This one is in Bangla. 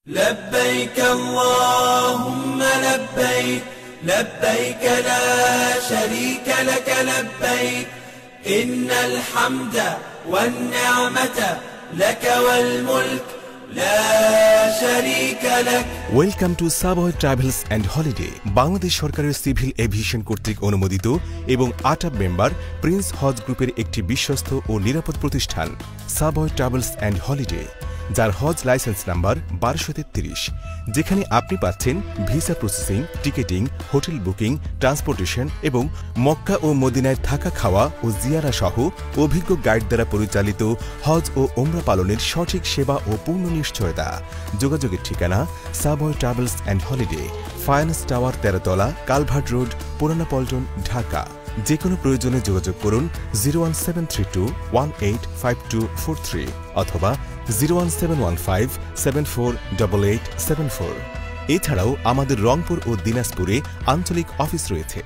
لبيك اللهم لبيك لبيك لا شريك لك لبيك إن الحمد والنعمة لك والملك لا شريك لك। Welcome to subway travels and holiday. Bangladesh সরকারের সিভিল এভিয়েশন কর্তৃক অনুমোদিত এবং ৮ মেম্বার প্রিন্স হজ গ্রুপের একটি বিশ্বস্ত ও নিরাপদ প্রতিষ্ঠান সাবওয়ে ট্রাভেলস অ্যান্ড হলিডে, যার হজ লাইসেন্স নাম্বার ১২৩৩, যেখানে আপনি পাচ্ছেন visa processing, ticketing, hotel booking, transportation এবং মক্কা ও মদিনায় থাকা খাওয়া ও জিয়ারা সহ অভিজ্ঞ গাইড দ্বারা পরিচালিত হজ ও ওমরা পালনের সঠিক সেবা ও পূর্ণ নিশ্চয়তা। যোগাযোগের ঠিকানা সাবওয়ে ট্রাভেলস অ্যান্ড হলিডে, ফায়ান্স টাওয়ার, ১৩ তলা, কালভার্ট রোড, পুরানা পল্টন, ঢাকা। যে কোনো প্রয়োজনে যোগাযোগ করুন 01732185243 অথবা 01715748874। এছাড়াও আমাদের রংপুর ও দিনাজপুরে আঞ্চলিক অফিস রয়েছে।